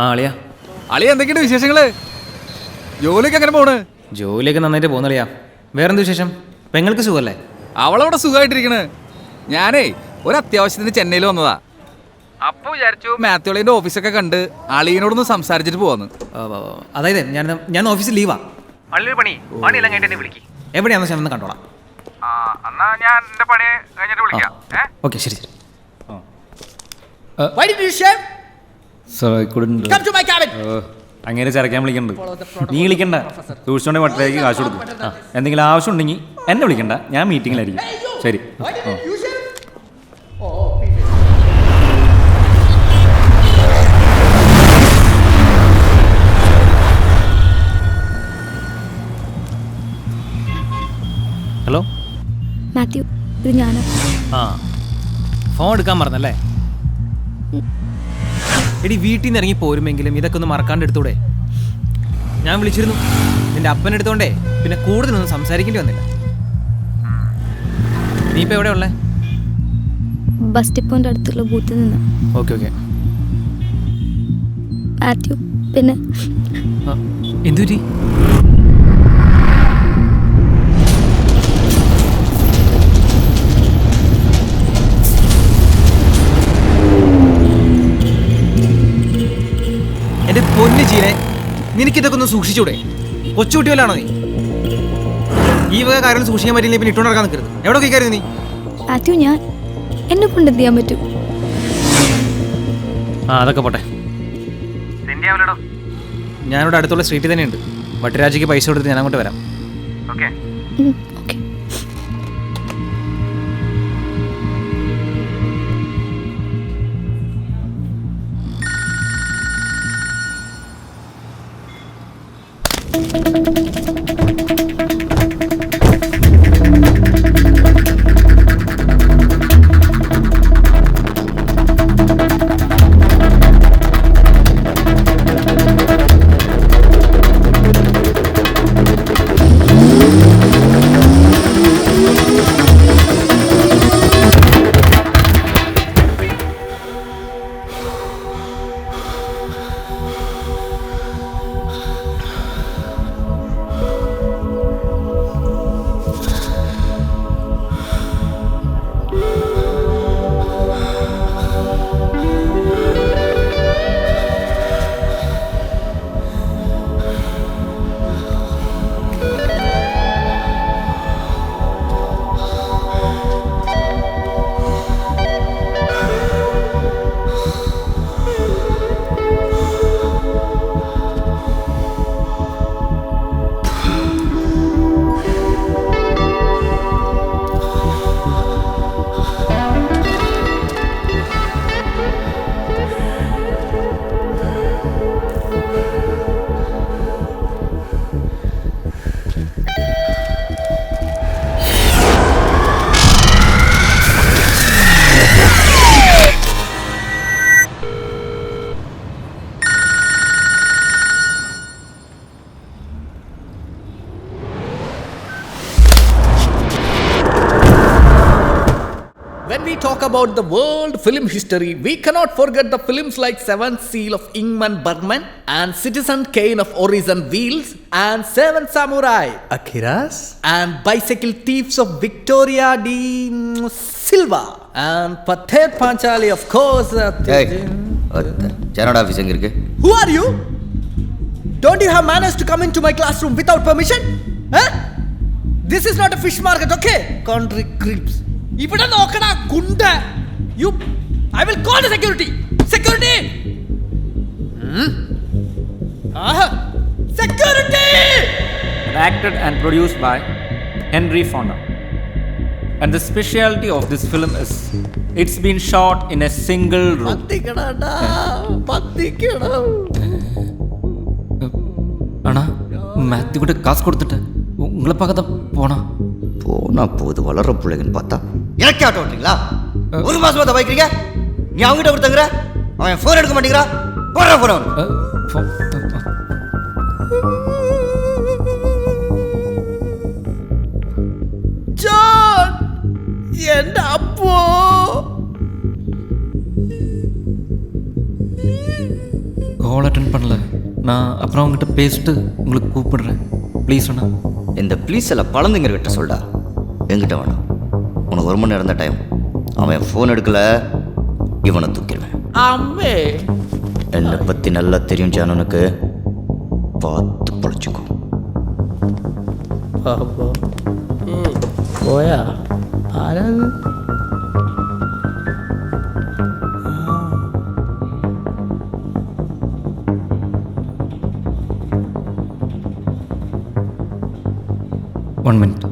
ആ അളിയാ. അളിയ എന്തൊക്കെയുണ്ട് വിശേഷങ്ങള്? ജോലിയൊക്കെ എങ്ങനെ പോണ്? ജോലിയൊക്കെ നന്നായിട്ട് പോകുന്നളിയാ. വേറെന്ത് വിശേഷം? പെങ്ങൾക്ക് സുഖമല്ലേ? അവളവിടെ സുഖമായിട്ടിരിക്കണ്. ഞാനേ ഒരു അത്യാവശ്യത്തിന് ചെന്നൈയിൽ വന്നതാ. അപ്പൊ വിചാരിച്ചു മാത്യുളിന്റെ ഓഫീസൊക്കെ കണ്ട് അളിയനോടൊന്ന് സംസാരിച്ചിട്ട് പോവാന്ന്. അതായത് ഞാൻ ഓഫീസിൽ ലീവാ. പണിയെല്ലാം കഴിഞ്ഞിട്ട് വിളിക്കും. എവിടെയാണെന്ന് ഞാൻ ഒന്ന് കണ്ടോളാം. ഞാൻ എന്റെ പണി കഴിഞ്ഞിട്ട് വിളിക്കാം. ഓക്കെ, ശരി ശരി. Why did you shave? Sir, I couldn't. Come to my cabin. അങ്ങനെ ചരക്കാൻ വിളിക്കുന്നുണ്ട്. നീ വിളിക്കണ്ട, ടൂറിസ്റ്റോടെ വട്ടിലേക്ക് കാശ് കൊടുക്കും. എന്തെങ്കിലും ആവശ്യം ഉണ്ടെങ്കിൽ എന്നെ വിളിക്കണ്ട, ഞാൻ മീറ്റിങ്ങിലായിരിക്കും. ശരി. Why did you shave? Hello Mathew, ഇത് ഞാനാ. ആ, ഫോൺ എടുക്കാൻ മറന്നല്ലേ? എടി, വീട്ടിൽ നിന്ന് ഇറങ്ങി പോരുമെങ്കിലും ഇതൊക്കെ ഒന്ന് മറക്കാണ്ട് എടുത്തൂടെ? ഞാൻ വിളിച്ചിരുന്നു, നിന്റെ അപ്പൻ എടുത്തോണ്ടേ പിന്നെ കൂടുതലൊന്നും സംസാരിക്കേണ്ടി വന്നില്ല. നീ ഇപ്പം എവിടെ ഉള്ളേ? ബസ് ഡിപ്പോന്റെ അടുത്തുള്ള ബൂത്തിൽ നിന്ന്. Okay okay. മാത്യു, പിന്നെ എന്തുപറ്റി? എന്റെ പൊന്നു ജീനെ, നിനക്കിതൊക്കെ ഒന്ന് സൂക്ഷിച്ചൂടെ? കൊച്ചുകുട്ടിയല്ലാണോ നീ? ഈ വക കാര്യങ്ങൾ സൂക്ഷിക്കാൻ പറ്റില്ല, പിന്നെ ഇട്ടോണ്ട് നടക്കാൻ നിൽക്കരുത്. എവിടെ കയറിയത് നീ? മാത്യു, എന്നെ കൊണ്ട് എന്ത് ചെയ്യാൻ പറ്റും? ആ, അതൊക്കെ പോട്ടെ. ഞാനിവിടെ അടുത്തുള്ള സ്ട്രീറ്റിൽ തന്നെയുണ്ട്. വട്ടിരാജിക്ക് പൈസ കൊടുത്തിട്ട് ഞാൻ അങ്ങോട്ട് വരാം. Okay. Okay. When we talk about the world film history, we cannot forget the films like Seventh Seal of Ingmar Bergman and Citizen Kane of Orson Welles and Seven Samurai, Akira's? and Bicycle Thieves of Victoria de Silva and Pathet Panchali, of course. Janada office enga irukku. Who are you? Don't you have manners to come into my classroom without permission? Huh? This is not a fish market, okay? Country creeps. ഇവിടെ നോക്കടാ ഗുണ്ട. You, I will call the security. Security. Security. Acted and produced by Henry Fonda. And the specialty of this film is it's been shot in a single room. പത്തിക്കടാ പത്തിക്കടാ. ஆனா மாத்தி கூட காசு கொடுத்துட்டு உங்களை பார்க்க தான் போனா போது வளர பிள்ளைங்கன்னு பார்த்தா எனக்கே ஆட்டோ ஓட்டுறீங்களா? ஒரு மாசமா தான் வைக்கிறீங்க. நீ அவங்ககிட்ட கொடுத்தங்கிற அவன் ஃபோன் எடுக்க மாட்டேங்கிறா. போடுற ஃபோன் அவனுக்கு. ജോൺ, എന്റെ അപ്പോ கால் அட்டன் பண்ணல. நான் அப்புறம் அவங்ககிட்ட பேசிட்டு உங்களுக்கு கூப்பிடுறேன். ப்ளீஸ் அண்ணா. இந்த ப்ளீஸ் எல்லாம் குழந்தைங்ககிட்ட சொல்டா, என்கிட்ட வேணாம். உனக்கு 1 மணி நேரம் தான் டைம். அவன் ஃபோன் எடுக்கல, இவனை தூக்கிடுவேன். അമ്മേ என்னை பற்றி நல்லா தெரியும் ஜானனுக்கு, பார்த்து பொழைச்சிக்கோ. പോയാ ആരാത്? One minute.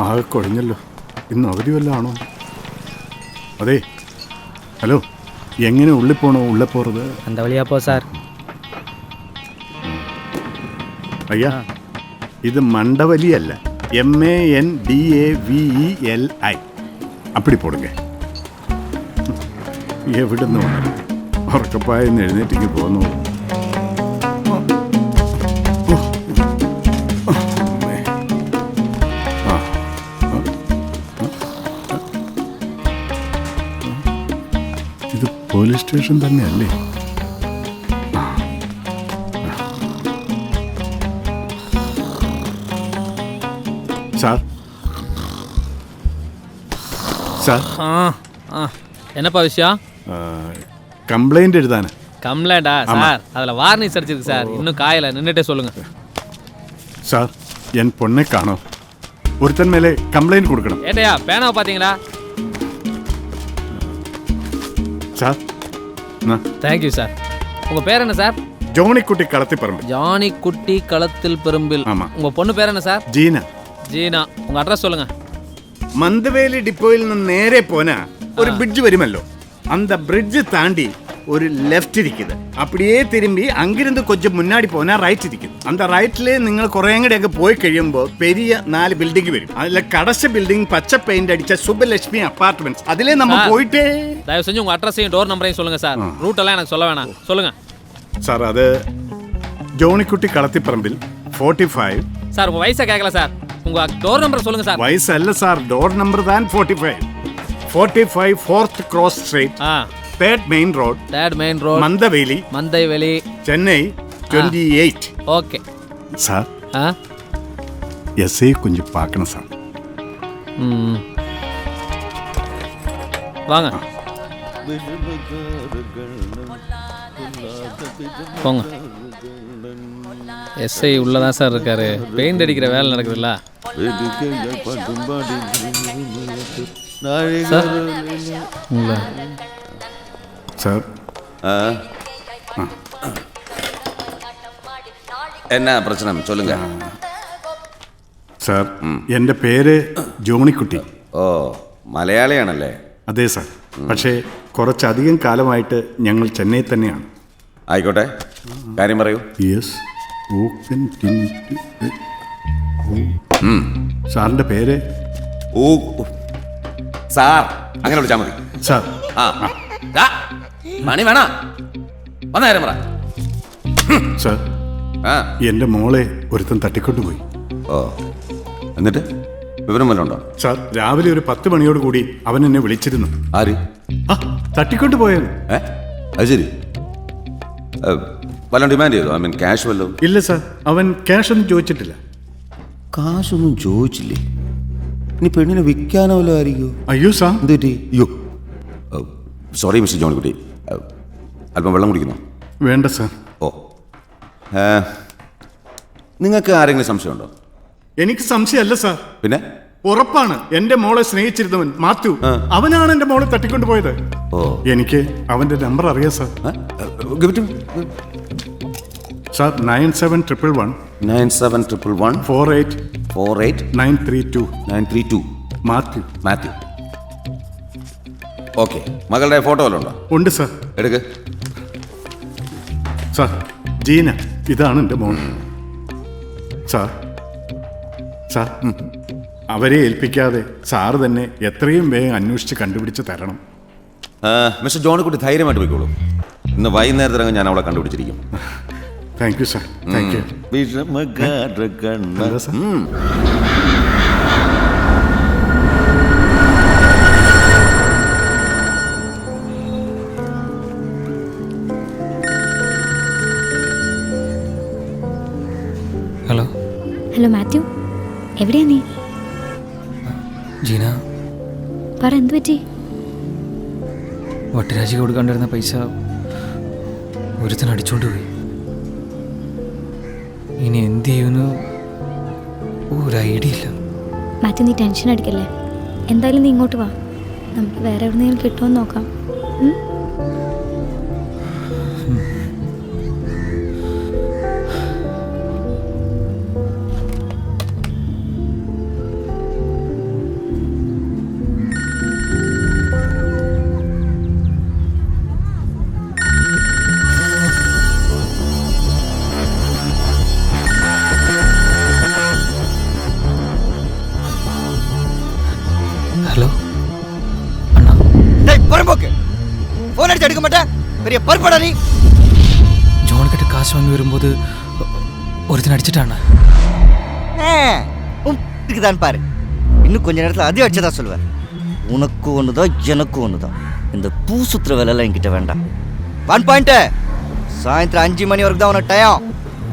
ആകെ കുഴഞ്ഞല്ലോ. ഇന്ന് അവധി വല്ലതും ആണോ? അതെ, ഹലോ, എങ്ങനെ ഉള്ളിൽ പോണോ? ഉള്ളിൽ പോறது அந்த வழியா போ சார். അയ്യാ, ഇത് മണ്ടവലിയല്ല, MANDAVELI. അപ്പടി പോടുങ്ക. എവിടുന്ന് വന്നു ഉറക്കപ്പായെന്ന് എഴുന്നേറ്റിക്ക് പോന്നു. ഇത് പോലീസ് സ്റ്റേഷൻ തന്നെയല്ലേ? സാർ, സാർ, என்னப்பா விஷயம்? കംപ്ലൈന്റ് എഴുതാനാ. கம்ப்ளைண்டா சார்? அதில் வார்னிஷ் அடிச்சிருக்கு சார், இன்னும் காயல, நின்றுட்டே சொல்லுங்க. സാർ, എൻ പൊണ്ണെ കാണോ? ഒരുത്തൻ മേലെ കംപ്ലൈന്റ് കൊടുക്കണം. ஏட்டையா பேனாவை பார்த்தீங்களா? Sir, thank you sir. உங்கள் பேர் என்ன சார்? ജോണിക്കുട്ടി കളത്തിപ്പറമ്പ്. ஜானி குட்டி களத்தில் பெரும்பில். ஆமா. உங்கள் பொண்ணு பேர் என்ன சார்? ജീന. ஜீனா. உங்கள் அட்ரஸ் சொல்லுங்க. മന്ദവേലി ഡിപ്പോയിൽ നിന്ന് നേരെ പോനാ ഒരു ബ്രിഡ്ജ് വരുമല്ലോ, அந்த பிரிட்ஜ் தாண்டி ஒரு லெஃப்ட் இருக்குது. அப்படியே திரும்பி அங்கிருந்து கொஞ்சம் முன்னாடி போனா ரைட் இருக்குது. அந்த ரைட்ல നിങ്ങൾ കുറേങ്ങടെയൊക്കെ പോയി കഴിയുമ്പോൾ பெரிய 4 ബിൽഡിംഗ് വരും. അതിലെ കടശ ബിൽഡിംഗ് പച്ച പെയിന്റ് അടിച്ച സുബ്ബലക്ഷ്മി അപ്പാർട്ട്മെന്റ്സ്. അതിലെ നമ്മൾ പോയിട്ട് தயவு செஞ்சு உங்கள் அட்ரஸையும் டோர் நம்பரையும் சொல்லுங்க சார். ரூட் எல்லாம் எனக்கு சொல்ல வேணாம், சொல்லுங்க സാർ. അത് ജോണിക്കുട്ടി കളത്തിപ്പറമ്പിൽ 45. சார். உங்கள் வயசை கேட்கல சார், உங்கள் டோர் நம்பரை சொல்லுங்க சார். വയസ്സല്ല സാർ, ഡോർ നമ്പർ താൻ 45. 45 4th cross street, 3rd main road, third main road, Mandaveli, Mandaveli, Chennai 28. Okay. Sir, ஆ എസ് ഐ கொஞ்சம் பார்க்கணும் സാർ. ம் வாங்க போங்க. எஸ்ஐ உள்ளதான் சார் இருக்காரு, பெயிண்ட் அடிக்கிற வேலை நடக்குதுல்ல சார். உங்களை സാർ, എന്നാ പ്രശ്നം ചൊല്ലുങ്ക. സാർ, എൻ്റെ പേര് ജോണിക്കുട്ടി. ഓ, മലയാളിയാണല്ലേ? അതെ സാർ, പക്ഷേ കുറച്ചധികം കാലമായിട്ട് ഞങ്ങൾ ചെന്നൈ തന്നെയാണ്. ആയിക്കോട്ടെ, കാര്യം പറയൂ. യെസ്, സാറിൻ്റെ പേര്? ഓ സാർ, അങ്ങനെ വിളിച്ചാൽ മതി സാർ. ആ ദാ, മണി വേണ വന്ന കാര്യം പറ. സാർ, ആ എൻ്റെ മോളെ ഒരുത്തൻ തട്ടിക്കൊണ്ടുപോയി. ഓ, എന്നിട്ട് വിവരം വല്ലതും ഉണ്ടോ? സാർ, രാവിലെ ഒരു 10 മണിയോട് കൂടി അവൻ എന്നെ വിളിച്ചിരുന്നു. ആര്? ആ, തട്ടിക്കൊണ്ടുപോയത്. അത് ശരി. വല്ലതും ഡിമാൻഡ് ചെയ്തോ? ഐ മീൻ ക്യാഷ് വല്ലതും? ഇല്ല സാർ, അവൻ ക്യാഷ് ഒന്നും ചോദിച്ചിട്ടില്ല. കാശൊന്നും ചോദിച്ചില്ലേ? ഇനി പെണ്ണിനെ വിൽക്കാനോ വല്ലതും ആയിരിക്കുമോ? അയ്യോ സാർ, എന്ത് പറ്റി? അയ്യോ, സോറി മിസ്റ്റർ ജോണിക്കുട്ടി, അല്പം വെള്ളം കുടിക്കുന്നു? വേണ്ട സാർ. ഓ, നിങ്ങൾക്ക് ആരെങ്കിലും സംശയമുണ്ടോ? എനിക്ക് സംശയമല്ല സാർ, പിന്നെ ഉറപ്പാണ്. എന്റെ മോളെ സ്നേഹിച്ചിരുന്നവൻ മാത്യു, അവനാണ് എന്റെ മോളെ തട്ടിക്കൊണ്ടുപോയത്. ഓ, എനിക്ക് അവന്റെ നമ്പർ അറിയാം sir. Sir 9711 9711 48 932 932 Mathew. Mathew. Okay, മകളുടെ ഫോട്ടോ വല്ലതും ഉണ്ടോ? ഉണ്ട് സാർ. എടുക്ക്. സാർ, ജീന, ഇതാണ് എൻ്റെ മോൾ. സാർ സാർ അവരെ ഏൽപ്പിക്കാതെ സാറ് തന്നെ എത്രയും വേഗം അന്വേഷിച്ച് കണ്ടുപിടിച്ച് തരണം. മിസ്റ്റർ ജോണിക്കുട്ടി ധൈര്യമായിട്ട് പോയിക്കോളൂ. ഇന്ന് വൈകുന്നേരത്തിറങ്ങി ഞാൻ അവളെ കണ്ടുപിടിച്ചിരിക്കും. Thank you sir. Thank you. Hello. Hello Mathew, എവിടെയാ നീ? ജീന, പറ, എന്ത് പറ്റി? വട്ടിരാജി കൊടുക്കാണ്ടിരുന്ന പൈസ ഒരുത്തൻ അടിച്ചോണ്ട് പോയി. ഇനി എന്ത് ചെയ്യുമെന്ന് ഒരു ഐഡിയ ഇല്ല. മാത്യു, നീ ടെൻഷൻ അടിക്കല്ലേ. എന്തായാലും നീ ഇങ്ങോട്ട് വാ, നമുക്ക് വേറെ എവിടെയെങ്കിലും കിട്ടുമെന്ന് നോക്കാം. ഹലോ അണ്ണാ. ഫോൺ അടിച്ചെടുക്ക മാട്ടേ, പെരിയ പർപ്പടാ നീ. ജോണിക്കിട്ട് കാശ് വാങ്ങി വരുമ്പോൾ ഒരുത്തൻ அடிச்சிட்டானா? தான் பாரு, இன்னும் கொஞ்ச நேரத்தில் அதே அடிச்சதா சொல்லுவேன். உனக்கு ஒண்ணுதான் எனக்கு ஒண்ணுதான். இந்த பூ சுத்துற வேலையெல்லாம் என்கிட்ட வேண்டாம். 1 பாயிண்ட், சாயந்தரம் 5 மணி வரைக்கும் தான் உனக்கு டயம்.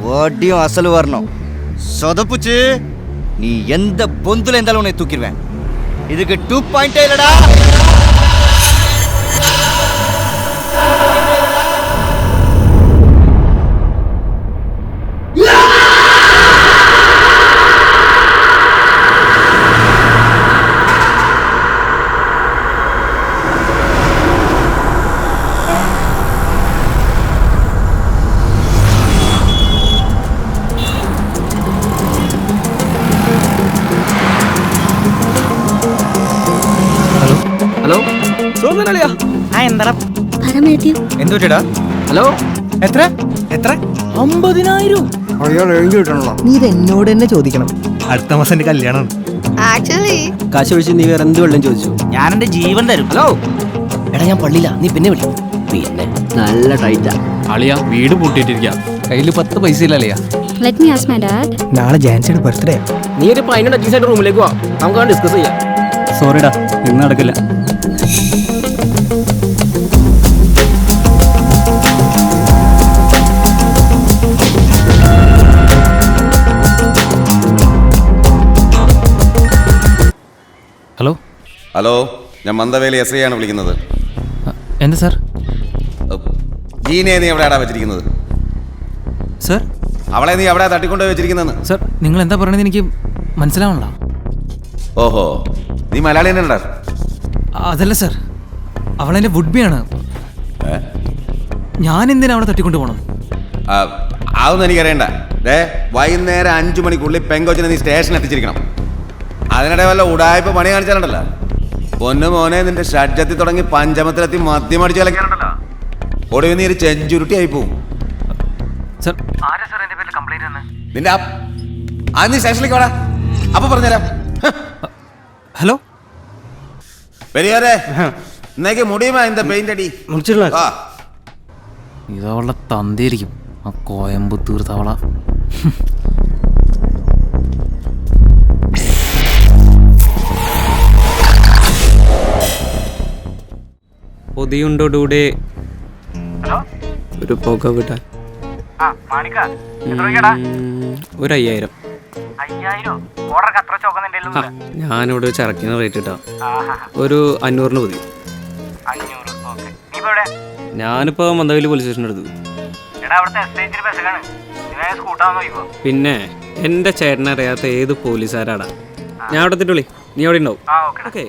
வட்டியும் அசல் வரணும். சொதப்புச்சு நீ எந்த பொந்துல இருந்தாலும் உன்னை தூக்கிடுவேன். இதுக்கு 2 பாயிண்டே இல்லடா. ഹലോ, സോമനളിയാ? എന്താ പറ മാത്യു. എന്ത് പറ്റിയടാ? ഹലോ, എത്ര എത്ര? 50,000. അയാൾ എഴുതി വിട്ടണല്ലോ. നീ ഇത് എന്നോട് തന്നെ ചോദിക്കണം. അടുത്ത മാസം എന്റെ കല്യാണമാണ്. കാശ് ഒഴിച്ച് നീ വേറെ എന്ത് വെള്ളം ചോദിച്ചു? ഞാൻ എന്റെ ജീവൻ തരും. ഹലോ എടാ, ഞാൻ പള്ളിയില്ല, നീ പിന്നെ വിളി. പിന്നെ നല്ല ടൈറ്റാ. അളിയ വീട് പൂട്ടിയിട്ടിരിക്കുക, കയ്യിൽ 10 പൈസ ഇല്ല അളിയ. Let me ask my dad. നാളെ ജാൻസിയുടെ ബർത്ത്ഡേ. നീ ഒരു 15 അഡ്ജസ്റ്റ് റൂമിലേക്ക് വാ, നമുക്ക് ഡിസ്കസ് ചെയ്യാം. സോറിടാ, ഇന്ന് നടക്കില്ല. ഹലോ. ഹലോ, ഞാൻ മന്ദവേലി SI ആണ് വിളിക്കുന്നത്. എന്താ സാർ? ജീനയെ നീ എവിടെയാടാ വെച്ചിരിക്കുന്നത്? സാർ, അവളെ നീ എവിടെയാ തട്ടിക്കൊണ്ടുപോയി വെച്ചിരിക്കുന്നതെന്ന്? സാർ, നിങ്ങൾ എന്താ പറയണത് എനിക്ക് മനസ്സിലാവണല്ലോ. ഓഹോ, നീ മലയാളി തന്നെയാ? അതല്ല സാർ, അവളെൻ്റെ വുഡ്ബിയാണ്. ഞാൻ എന്തിനാ അവളെ തട്ടിക്കൊണ്ടു പോകണം? അതൊന്നും എനിക്കറിയണ്ട. വൈകുന്നേരം 5 മണിക്കുള്ളിൽ പെങ്കൊച്ചിനെ നീ സ്റ്റേഷനിൽ എത്തിച്ചിരിക്കണം. അതിനിടെ വല്ല ഉടായ്പ പണി കാണിച്ചാലുണ്ടല്ലോ, പൊന്നു മോനെ, നിന്റെ ഷഡ്ജത്തിൽ തുടങ്ങി പഞ്ചമത്തിലെത്തി മദ്യം അടിച്ചു കളിക്കാനുണ്ടല്ലോ, ഒടുവിൽ നീ ഒരു ചെഞ്ചുരുട്ടി ആയി പോവും. സാർ, നിന്റെ നീ സ്റ്റേഷനിലേക്ക് വാടാ, അപ്പൊ പറഞ്ഞുതരാം. ഹലോ പെരിയാരെ, ഇന്നേക്ക് മുടിയുമാ இந்த പെയിന്റ് അടി முடிச்சிடலாம். ഇതവളുടെ തന്തയായിരിക്കും, ആ കോയമ്പത്തൂർ തവള. പൊതിയുണ്ടോ ഡൂടെ? ഒരു പുക വിടാൻ. ഒരു 5000. ഞാനിവിടെ ചരക്കിന് റേറ്റ് ഇട്ടാ. ഒരു 500 മതി. ഞാനിപ്പോ മന്ദവല്ലി പോലീസ് സ്റ്റേഷൻ്റെ അടുത്ത്. പിന്നെ എന്റെ ചേട്ടനെ അറിയാത്ത ഏത് പോലീസുകാരാടാ. ഞാൻ അവിടെ എത്തിട്ട് വിളി, നീ അവിടെ ഉണ്ടാവും. ഓക്കെ.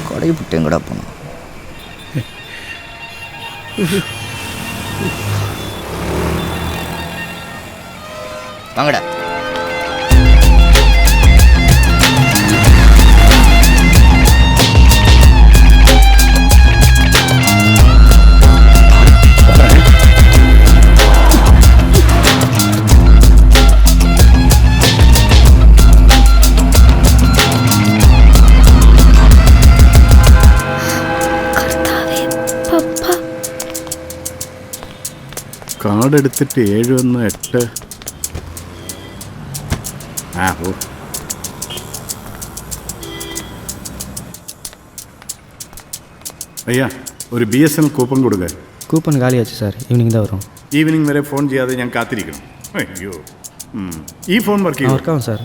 കൊടകി പുട്ടിയും കൂടെ പോണം. വാങ്ങടാ. കാർഡ് എടുത്തിട്ട് 718. ഓ അയ്യാ, ഒരു BSNL കൂപ്പൺ കൊടുക്കുക. കൂപ്പൺ കാലിയാച്ചു സാർ, ഈവനിങ് தான் വരും. ഈവനിങ് വരെ ഫോൺ ചെയ്യാതെ ഞാൻ കാത്തിരിക്കണം. അയ്യോ, ഈ ഫോൺ വർക്ക് ചെയ്യും? വർക്കാവും സാർ.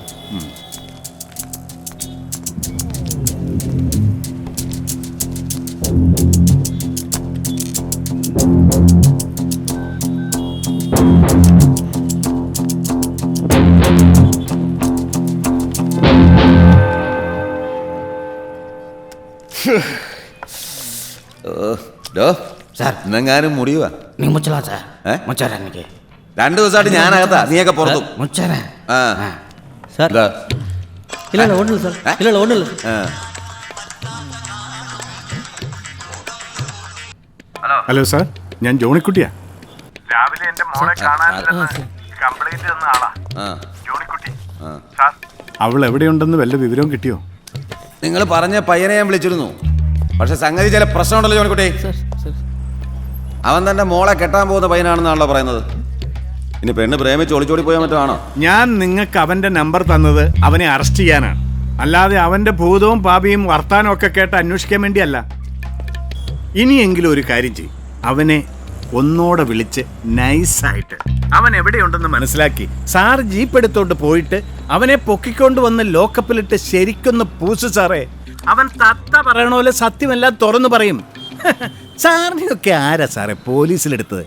ഇന്നെങ്ങാനും മുടിയുവാ നീ മുച്ചലാ സാർ, മുച്ചരാ എനിക്ക് 2 ദിവസമായിട്ട് ഞാനകത്താ, നീയൊക്കെ പുറത്തു. മുച്ചരാ സാർ ഇല്ല ഓടില്ല സാർ, ഇല്ല ഓടില്ല. ഹലോ സാർ, ഞാൻ ജോണിക്കുട്ടിയാ. രാവിലെ എന്റെ മോളെ കാണാനില്ലെന്ന് കംപ്ലൈന്റ് തന്ന ആളാ ജോണിക്കുട്ടി. അവൾ എവിടെയുണ്ടെന്ന് വല്ല വിവരവും കിട്ടിയോ? നിങ്ങൾ പറഞ്ഞ പയ്യനെ ഞാൻ വിളിച്ചിരുന്നു, പക്ഷെ സംഗതി ചില പ്രശ്നമുണ്ടല്ലോ ജോണിക്കുട്ടി. അവൻ തന്റെ മോളെ കെട്ടാൻ പോകുന്ന പയ്യനാണെന്നാണല്ലോ പറയുന്നത്. ഇനി പെണ്ണ് പ്രേമിച്ച് ഒളിച്ചോടി പോയാൽ മറ്റാണോ? ഞാൻ നിങ്ങൾക്ക് അവന്റെ നമ്പർ തന്നത് അവനെ അറസ്റ്റ് ചെയ്യാനാണ്, അല്ലാതെ അവന്റെ ഭൂതവും പാപിയും വർത്താനം ഒക്കെ കേട്ട് അന്വേഷിക്കാൻ വേണ്ടിയല്ല. ഇനിയെങ്കിലും ഒരു കാര്യം ചെയ്യും, അവനെ ഒന്നോടെ വിളിച്ച് നൈസായിട്ട് അവൻ എവിടെയുണ്ടെന്ന് മനസ്സിലാക്കി സാർ ജീപ്പ് എടുത്തോണ്ട് പോയിട്ട് അവനെ പൊക്കിക്കൊണ്ട് വന്ന് ലോക്കപ്പിലിട്ട് ശരിക്കൊന്ന് പൂസ് സാറേ. അവൻ തത്ത പറയണ പോലെ സത്യമെല്ലാം തുറന്നു പറയും. സാറിനെയൊക്കെ ആരാ സാറേ പോലീസിലെടുത്തത്?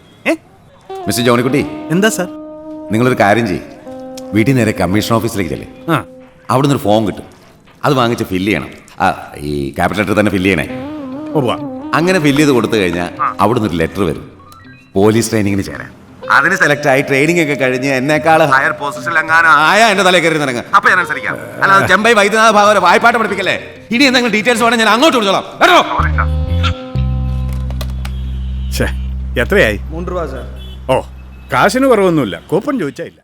മിസ്റ്റർ ജോണിക്കുട്ടി. എന്താ സാർ? നിങ്ങളൊരു കാര്യം ചെയ്യും, വീട്ടിൽ നേരെ കമ്മീഷൻ ഓഫീസിലേക്ക് ചെല്ലേ. അവിടുന്ന് ഒരു ഫോം കിട്ടും, അത് വാങ്ങിച്ച് ഫില്ല് ചെയ്യണം. ഈ ക്യാപിറ്റൽ ലെറ്റർ തന്നെ ഫില്ല് ചെയ്യണേ. അങ്ങനെ ഫില്ല് ചെയ്ത് കൊടുത്തു കഴിഞ്ഞാൽ അവിടുന്ന് ഒരു ലെറ്റർ വരും, പോലീസ് ട്രെയിനിങ്ങിന് ചേരാൻ. അതിന് സെലക്ട് ആയി ട്രെയിനിങ് ഒക്കെ കഴിഞ്ഞ് എന്നെക്കാൾ ഹയർ പൊസിഷനിൽ എങ്ങാനും ആയ എന്റെ തലയിൽ കയറി നിറങ്ങുക. അപ്പൊ ഞാൻ അനുസരിക്കാം. അല്ലാതെ ചെമ്പൈ വൈദ്യനാഥ ഭാഗവത വായ്പാട്ട് പഠിപ്പിക്കല്ലേ. ഇനി എന്തെങ്കിലും ഡീറ്റെയിൽസ് വേണം ഞാൻ അങ്ങോട്ട് വിളിച്ചോളാം കേട്ടോ. എത്രയായി? 3 രൂപ സാർ. ഓ, കാശിന് കുറവൊന്നുമില്ല. കൂപ്പൺ ചോദിച്ചാ ഇല്ല.